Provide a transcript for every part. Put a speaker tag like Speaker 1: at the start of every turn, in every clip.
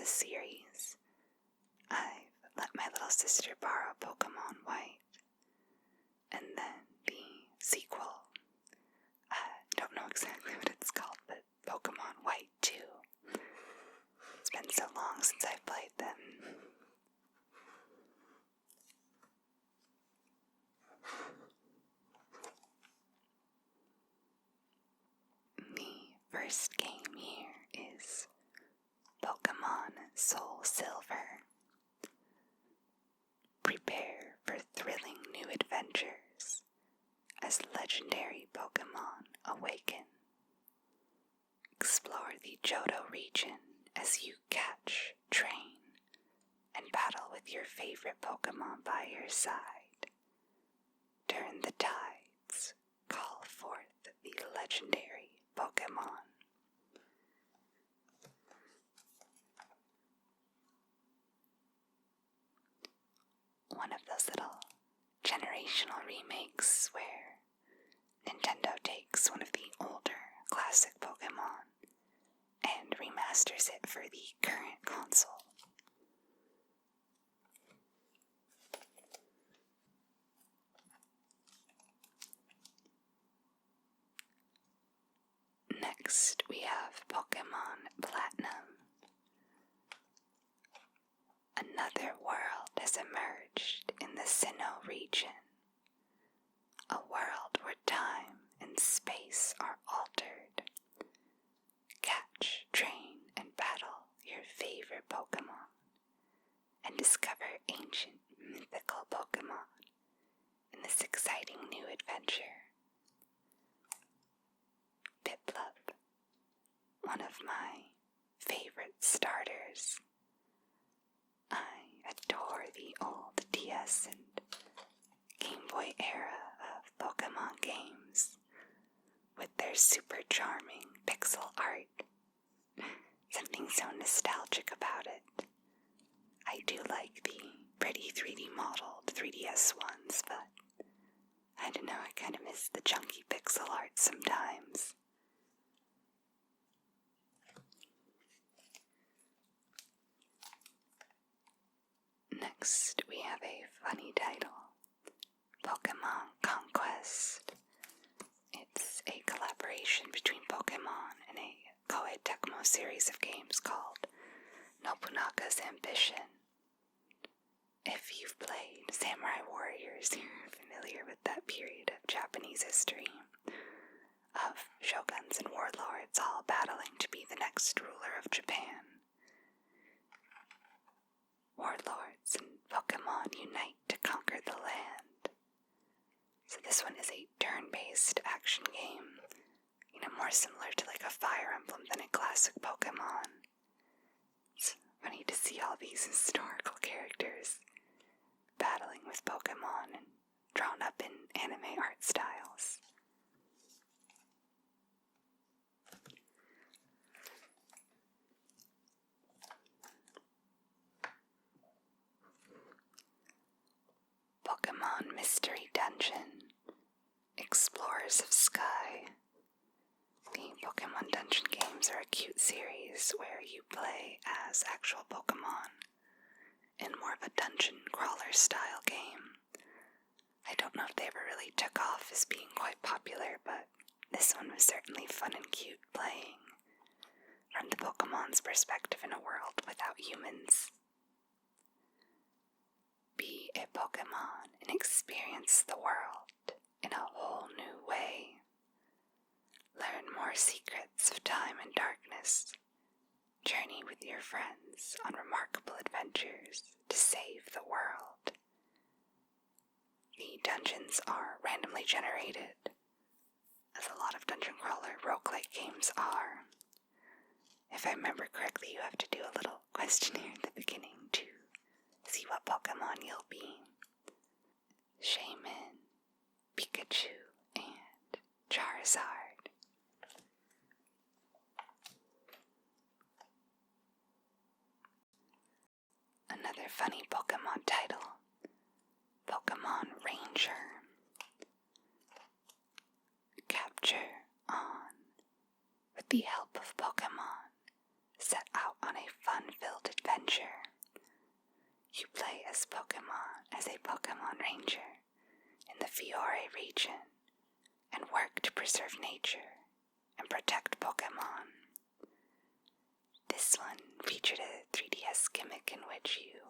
Speaker 1: this series. I've let my little sister borrow Pokemon White, and then the sequel. I don't know exactly what it's called, but Pokemon White 2. It's been so long since I've played them. The first game here is Pokemon Soul Silver. Prepare for thrilling new adventures as legendary Pokemon awaken. Explore the Johto region as you catch, train, and battle with your favorite Pokemon by your side. Turn the tides, call forth the legendary Pokemon. One of those little generational remakes where Nintendo takes one of the older classic Pokemon and remasters it for the current console. Next, we have Pokemon Platinum. Another world has emerged in the Sinnoh region. A world where time and space are altered. Catch, train, and battle your favorite Pokemon, and discover ancient mythical Pokemon in this exciting new adventure. Piplup, one of my favorite starters. I adore the old DS and Game Boy era of Pokemon games with their super charming pixel art. Something so nostalgic about it. I do like the pretty 3D modeled 3DS ones, but I don't know, I kind of miss the chunky pixel art sometimes. Next, we have a funny title, Pokemon Conquest. It's a collaboration between Pokemon and a Koei Tecmo series of games called Nobunaga's Ambition. If you've played Samurai Warriors, you're familiar with that period of Japanese history of shoguns and warlords all battling to be the next ruler of Japan. Warlords and Pokemon unite to conquer the land. So this one is a turn-based action game, more similar to like a Fire Emblem than a classic Pokemon. It's funny to see all these historical characters battling with Pokemon and drawn up in anime art styles. Pokemon Mystery Dungeon, Explorers of Sky. The Pokemon Dungeon games are a cute series where you play as actual Pokemon in more of a dungeon crawler style game. I don't know if they ever really took off as being quite popular, but this one was certainly fun and cute playing from the Pokemon's perspective in a world without humans. Be a Pokemon and experience the world in a whole new way. Learn more secrets of time and darkness. Journey with your friends on remarkable adventures to save the world. The dungeons are randomly generated, as a lot of dungeon crawler roguelike games are. If I remember correctly, you have to do a little questionnaire at the beginning to see what Pokemon you'll be. Shaman, Pikachu, and Charizard. Another funny Pokemon title, Pokemon Ranger. Capture on, with the help of Pokemon, set out on a fun-filled adventure. You play as a Pokemon Ranger in the Fiore region and work to preserve nature and protect Pokemon. This one featured a 3DS gimmick in which you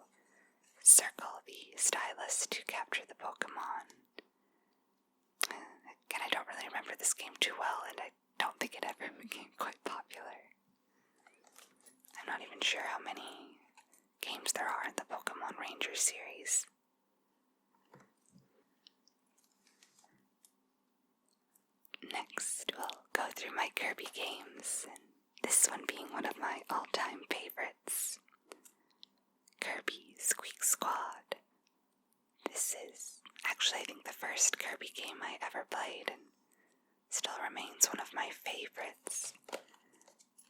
Speaker 1: circle the stylus to capture the Pokemon. Again, I don't really remember this game too well, and I don't think it ever became quite popular. I'm not even sure how many games there are in the Pokemon Ranger series. Next, we'll go through my Kirby games, and this one being one of my all-time favorites. Kirby Squeak Squad. This is actually, I think, the first Kirby game I ever played, and still remains one of my favorites.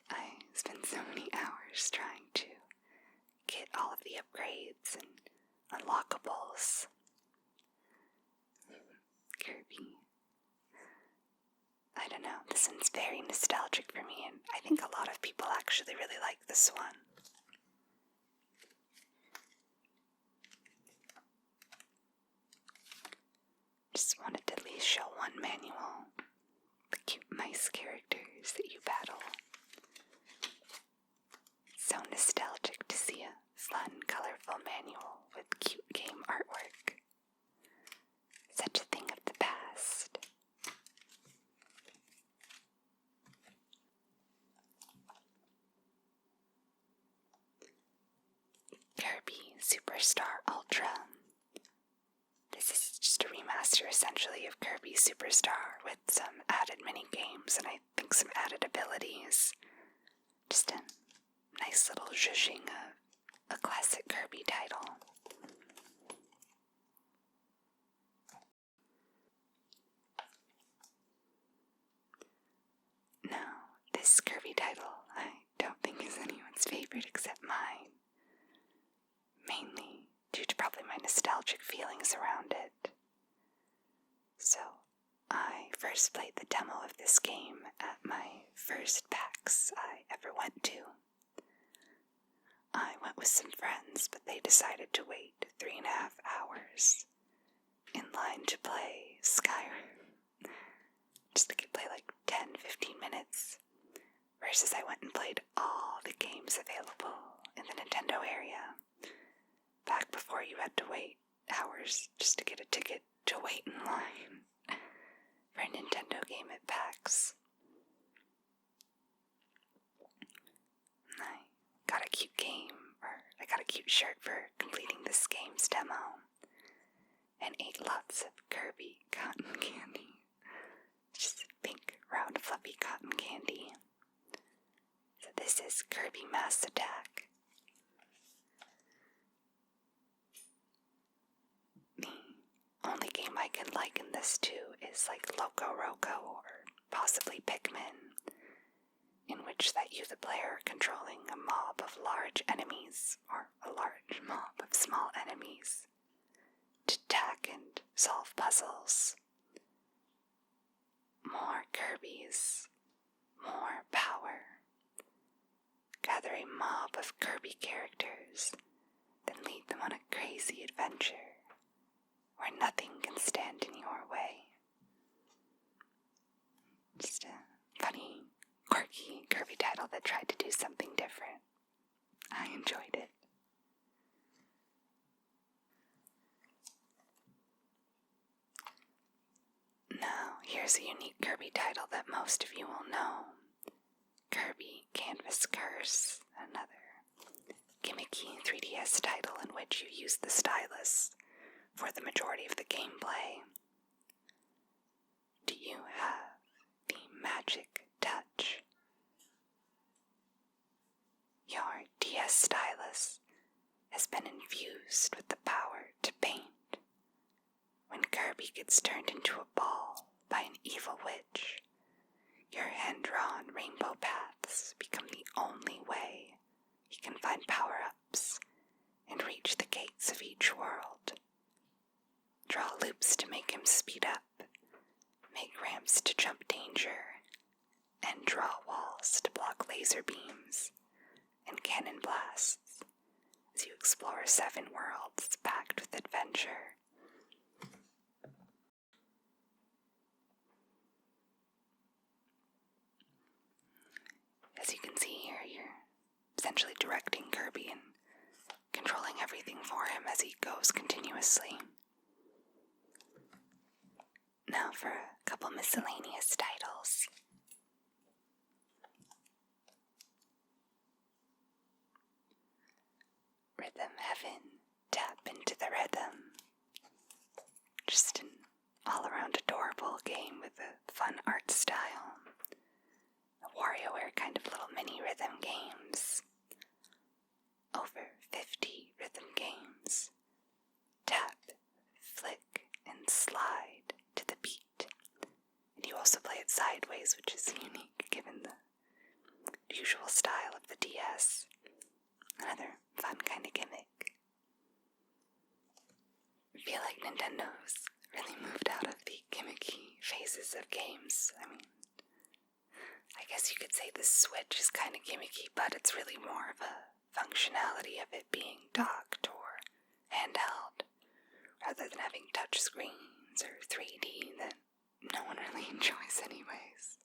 Speaker 1: I spent so many hours trying to get all of the upgrades and unlockables. Kirby. I don't know, this one's very nostalgic for me, and I think a lot of people actually really like this one. Just wanted to at least show one manual, the cute mice characters that you battle. So nostalgic to see a fun, colorful manual with cute game artwork. Such a thing of the past. Kirby Superstar Ultra. This is just a remaster essentially of Kirby Superstar with some added mini games and I think some added abilities. Just a nice little zhuzhing of a classic Kirby title. Now, this Kirby title I don't think is anyone's favorite except mine. Mainly due to probably my nostalgic feelings around it. So, I first played the demo of this game at my first PAX I ever went to. I went with some friends, but they decided to wait 3.5 hours in line to play Skyrim. Just to play like 10-15 minutes, versus I went and played all the games available in the Nintendo area. Back before you had to wait hours just to get a ticket to wait in line for a Nintendo game at PAX. I got a cute I got a cute shirt for completing this game's demo, and ate lots of Kirby cotton candy. Just pink, round, fluffy cotton candy. So this is Kirby Mass Attack. The only game I can liken this to is like Loco Roco or possibly Pikmin, in which that you, the player, are controlling a mob of large enemies, or a large mob of small enemies, to attack and solve puzzles. More Kirbys, more power. Gather a mob of Kirby characters, then lead them on a crazy adventure where nothing can stand in your way. Just a funny, quirky Kirby title that tried to do something different. I enjoyed it. Now, here's a unique Kirby title that most of you will know. Kirby Canvas Curse, another gimmicky 3DS title in which you use the stylus for the majority of the gameplay. Do you have the magic touch? Your DS stylus has been infused with the power to paint. When Kirby gets turned into a ball by an evil witch, your hand-drawn rainbow paths become the only way he can find power-ups and reach the gates of each world. Draw loops to make him speed up, make ramps to jump danger, and draw walls to block laser beams 7 worlds packed with adventure. As you can see here, you're essentially directing Kirby and controlling everything for him as he goes continuously. Now for a couple miscellaneous titles. Rhythm Heaven, tap into the rhythm. Just an all-around adorable game with a fun art style. A WarioWare kind of little mini rhythm games. Over 50 rhythm games. Tap, flick, and slide to the beat. And you also play it sideways, which is unique given the usual style of the DS. Another fun kind of gimmick. I feel like Nintendo's really moved out of the gimmicky phases of games. I mean, I guess you could say the Switch is kind of gimmicky, but it's really more of a functionality of it being docked or handheld, rather than having touch screens or 3D that no one really enjoys anyways.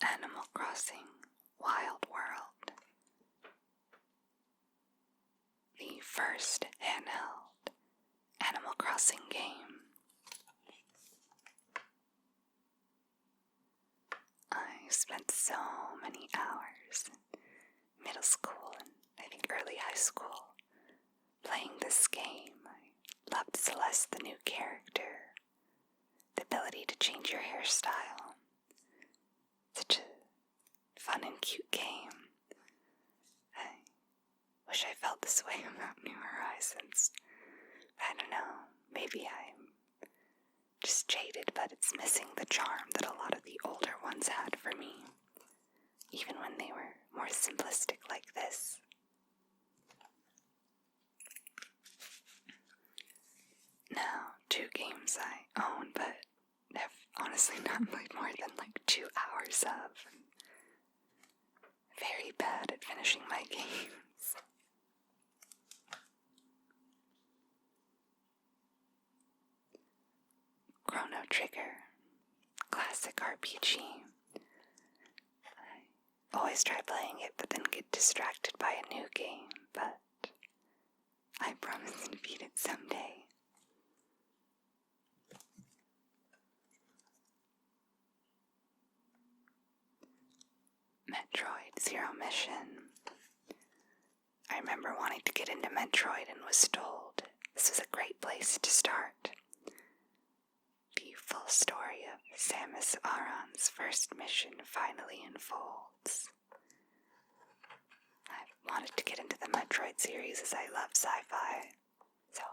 Speaker 1: Animal Crossing Wild World. The first handheld Animal Crossing game. I spent so many hours in middle school and I think early high school playing this game. I loved Celeste, the new character, the ability to change your hairstyle. Such a fun and cute game. I wish I felt this way about New Horizons. I don't know, maybe I'm just jaded, but it's missing the charm that a lot of the older ones had for me, even when they were more simplistic like this. Now, 2 games I own, but have honestly not played more than like 2 hours of. Very bad at finishing my games. Chrono Trigger, classic RPG. I always try playing it but then get distracted by a new game, but I promise to beat it someday. Metroid Zero Mission. I remember wanting to get into Metroid and was told this was a great place to start. The full story of Samus Aran's first mission finally unfolds. I've wanted to get into the Metroid series as I love sci-fi, so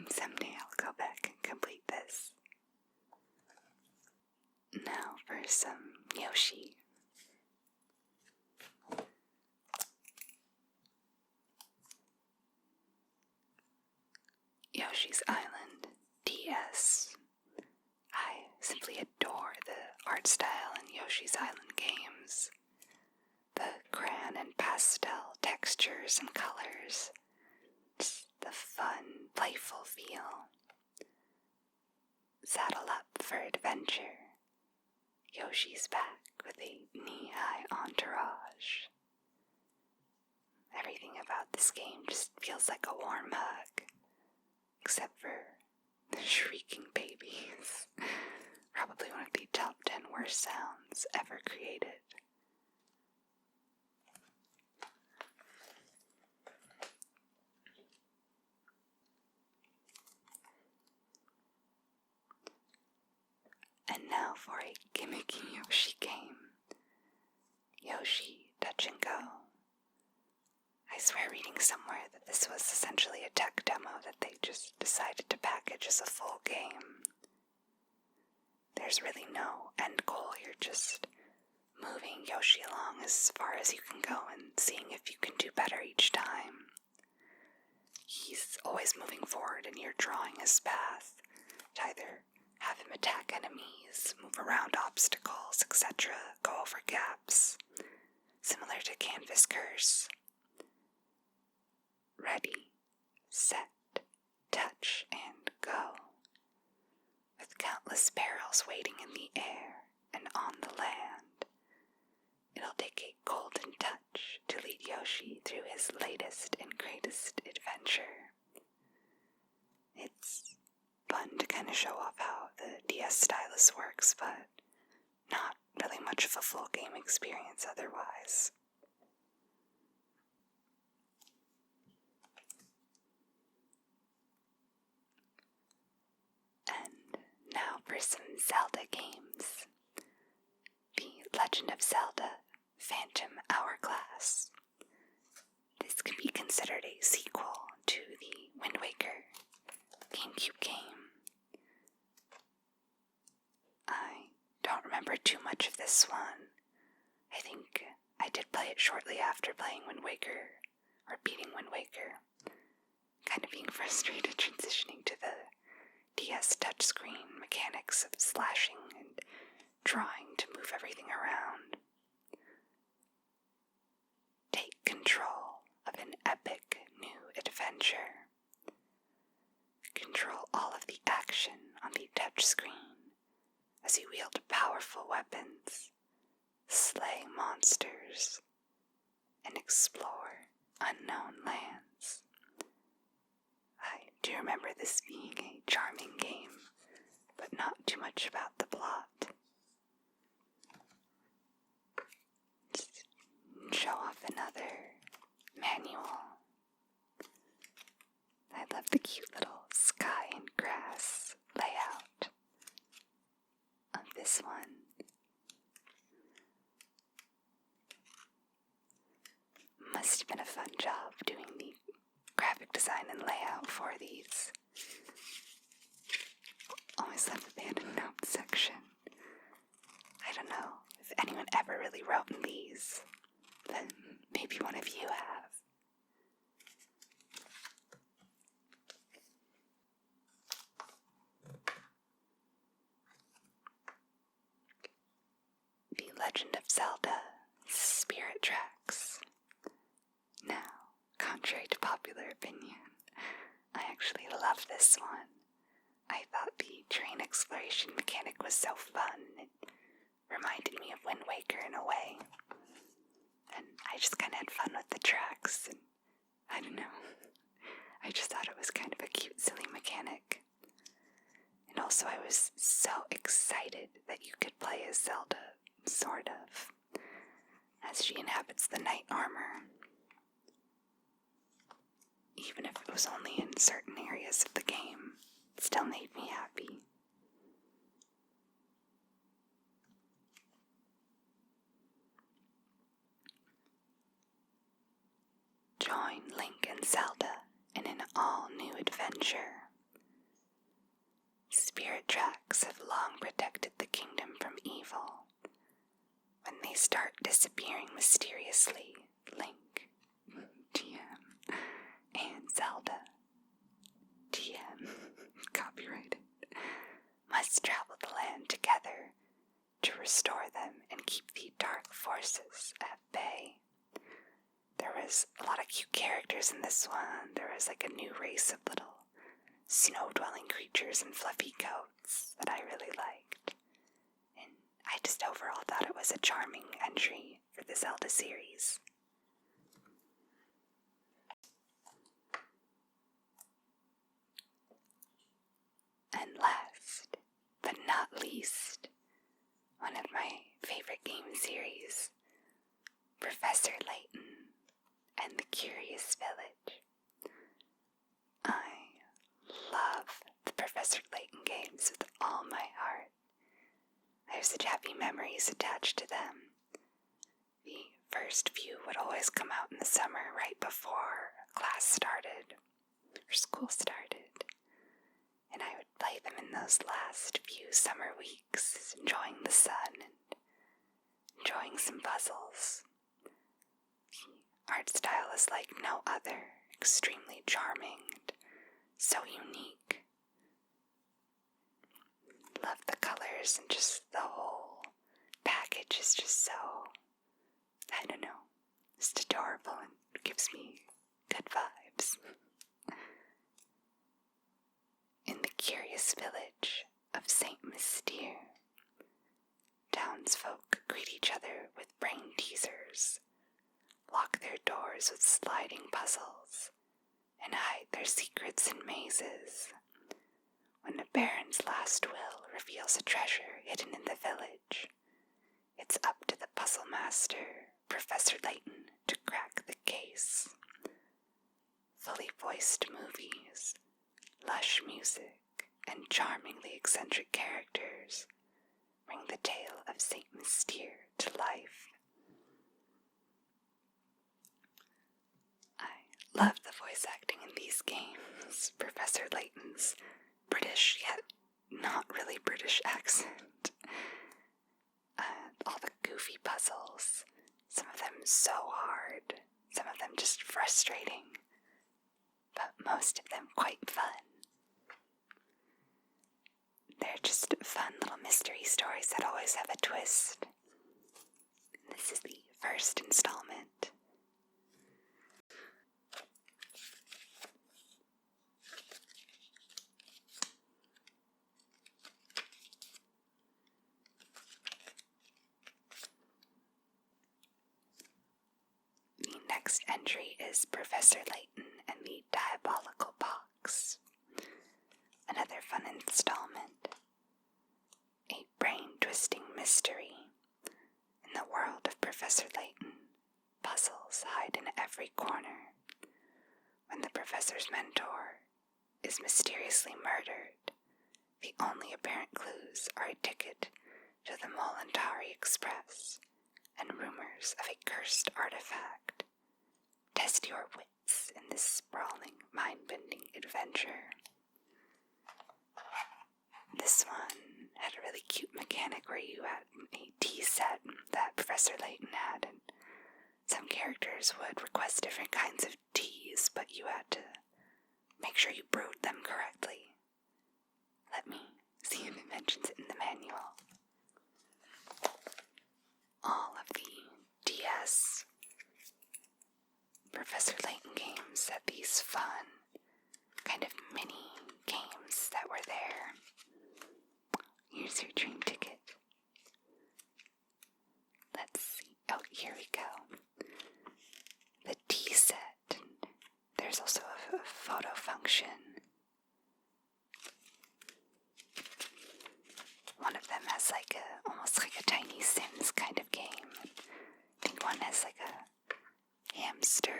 Speaker 1: someday I'll go back and complete this. Now for some Yoshi. Yoshi's Island, DS. I simply adore the art style in Yoshi's Island games. The crayon and pastel textures and colors. Just the fun, playful feel. Saddle up for adventure. Yoshi's back with a knee-high entourage. Everything about this game just feels like a warm hug. Except for the shrieking babies. Probably one of the top 10 worst sounds ever created. And now for a gimmicky Yoshi game. Yoshi Touch and Go. I swear reading somewhere that this was essentially a tech demo that they just decided to package as a full game. There's really no end goal, you're just moving Yoshi along as far as you can go and seeing if you can do better each time. He's always moving forward and you're drawing his path to either have him attack enemies, move around obstacles, etc., go over gaps, similar to Canvas Curse. Ready, set, touch, and go. With countless perils waiting in the air and on the land, it'll take a golden touch to lead Yoshi through his latest and greatest adventure. It's fun to kind of show off how the DS stylus works, but not really much of a full game experience otherwise. And now for some Zelda games. The Legend of Zelda Phantom Hourglass. This can be considered a sequel to the Wind Waker GameCube game. I don't remember too much of this one. I think I did play it shortly after playing Wind Waker, or beating Wind Waker. Kind of being frustrated transitioning to the DS touchscreen mechanics of slashing and trying to move everything around. Take control of an epic new adventure. Control all of the action on the touchscreen as you wield powerful weapons, slay monsters, and explore unknown lands. I do remember this being a charming game, but not too much about the plot. Just show off another manual. I love the cute little sky and grass layout of this one. Must have been a fun job doing the graphic design and layout for these. Always love the abandoned note section. I don't know if anyone ever really wrote in these, but maybe one of you have. The Legend of Zelda Spirit Tracks. Now, contrary to popular opinion, I actually love this one. I thought the train exploration mechanic was so fun. It reminded me of Wind Waker in a way. And I just kind of had fun with the tracks, and I don't know. I just thought it was kind of a cute, silly mechanic. And also I was so excited that you could play as Zelda, sort of, as she inhabits the knight armor. Even if it was only in certain areas of the game, it still made me happy. Join Link and Zelda in an all-new adventure. Spirit tracks have long protected the kingdom from evil. When they start disappearing mysteriously, Link, TM, and Zelda, TM, copyrighted, must travel the land together to restore them and keep the dark forces at bay. There was a lot of cute characters in this one. There was like a new race of little snow-dwelling creatures and fluffy coats that I really liked. And I just overall thought it was a charming entry for the Zelda series. And last, but not least, one of my favorite game series, Professor Layton and the Curious Village. I love the Professor Layton games with all my heart. I have such happy memories attached to them. The first few would always come out in the summer right before class started, or school started, and I would play them in those last few summer weeks, enjoying the sun and enjoying some puzzles. The art style is like no other, extremely charming and so unique. colors and just the whole package is just so, I don't know, just adorable and gives me good vibes. In the curious village of Saint Mystere, townsfolk greet each other with brain teasers, lock their doors with sliding puzzles, and hide their secrets in mazes. When the Baron's last will reveals a treasure hidden in the village, it's up to the puzzle master, Professor Layton, to crack the case. Fully voiced movies, lush music, and charmingly eccentric characters bring the tale of Saint Mystere to life. I love the voice acting in these games. Professor Layton's British, yet not really British accent. All the goofy puzzles, some of them so hard, some of them just frustrating, but most of them quite fun. They're just fun little mystery stories that always have a twist. This is the first installment. The next entry is Professor Leighton and the Diabolical Box. Another fun installment. A brain-twisting mystery. In the world of Professor Layton, puzzles hide in every corner. When the professor's mentor is mysteriously murdered, the only apparent clues are a ticket to the Molantari Express and rumors of a cursed artifact. Test your wits in this sprawling, mind-bending adventure. This one had a really cute mechanic where you had a tea set that Professor Layton had, and some characters would request different kinds of teas, but you had to make sure you brewed them correctly. Let me see if it mentions it in the manual. All of the DS Professor Layton games had these fun kind of mini games that were there. Here's your train ticket. Let's see. Oh, here we go. The tea set. There's also a photo function. One of them has almost like a tiny Sims kind of game. I think one has like a hamster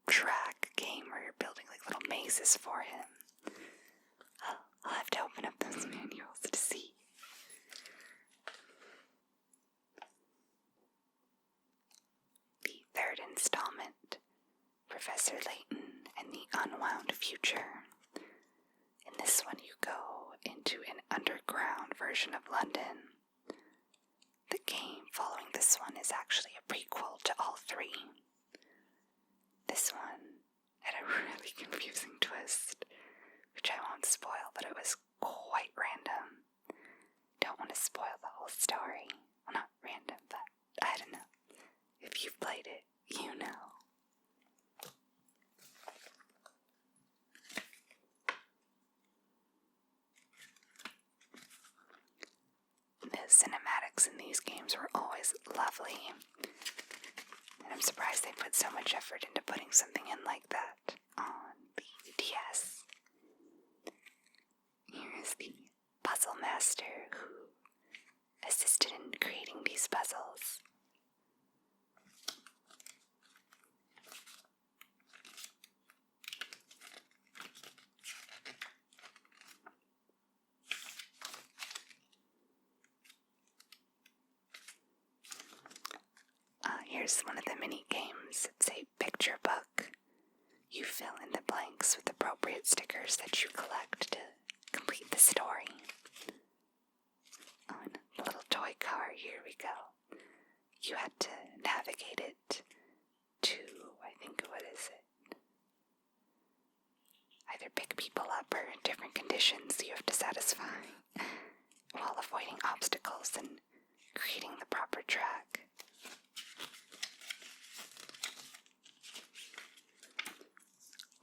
Speaker 1: track game where you're building like little mazes for him. I'll have to open up those manuals to see. The third installment, Professor Layton and the Unwound Future. In this one you go into an underground version of London. The game following this one is actually a prequel to all three. This one had a really confusing twist, which I won't spoil, but it was quite random. Don't want to spoil the whole story. Well, not random, but I don't know. If you've played it, you know. The cinematics in these games were always lovely, and I'm surprised they put so much effort into putting something in like that on the DS. Here is the puzzle master who assisted in creating these puzzles. Here's one of the mini games. It's a picture book. You fill in the blanks with appropriate stickers that you collect to complete the story. On the little toy car, here we go. You had to navigate it to, I think, what is it? Either pick people up or in different conditions you have to satisfy. obstacles and creating the proper track.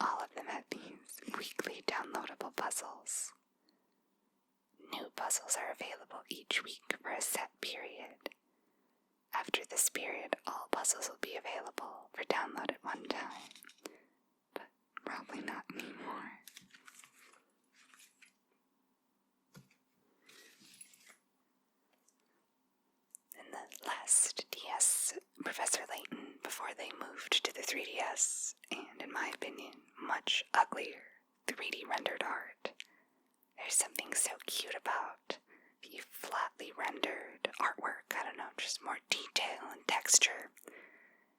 Speaker 1: All of them have these weekly downloadable puzzles. New puzzles are available each week for a set period. After this period, all puzzles will be available for download at one time, but probably not anymore. In the last DS, Professor Layton, before they moved to the 3DS, and in my opinion, much uglier 3D rendered art. There's something so cute about the flatly rendered artwork, I don't know, just more detail and texture.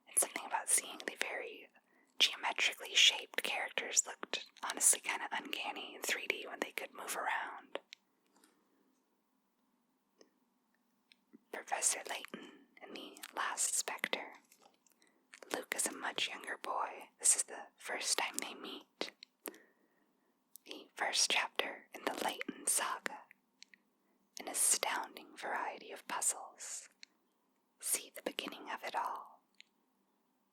Speaker 1: And something about seeing the very geometrically shaped characters looked honestly kind of uncanny in 3D when they could move around. Professor Layton in the last Spectre. Luke is a much younger boy. This is the first time they meet. The first chapter in the Layton saga. An astounding variety of puzzles. See the beginning of it all.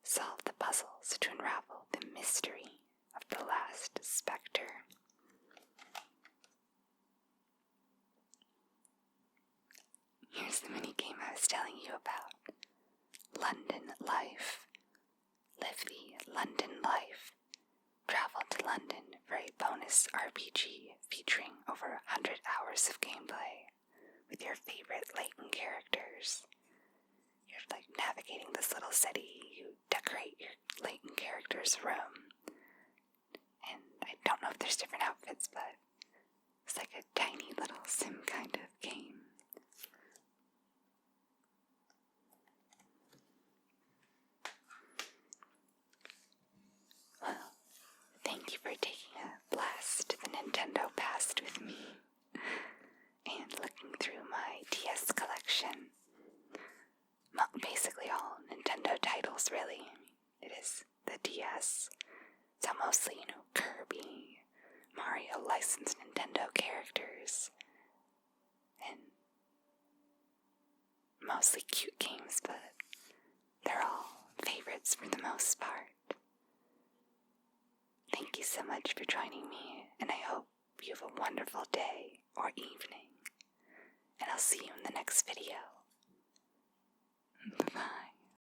Speaker 1: Solve the puzzles to unravel the mystery of the last Spectre. Here's the minigame I was telling you about. London Life. Live the London life. Travel to London for a bonus RPG featuring over 100 hours of gameplay with your favorite Layton characters. You're like navigating this little city, you decorate your Layton character's room, and I don't know if there's different outfits, but it's like a tiny little sim kind of game. Well, thank you for taking a blast to the Nintendo past with me and looking through my DS collection. Basically all Nintendo titles, really. It is the DS. So mostly, Kirby, Mario licensed Nintendo characters, and mostly cute games, but they're all favorites for the most part. Thank you so much for joining me, and I hope you have a wonderful day or evening, and I'll see you in the next video. Bye-bye.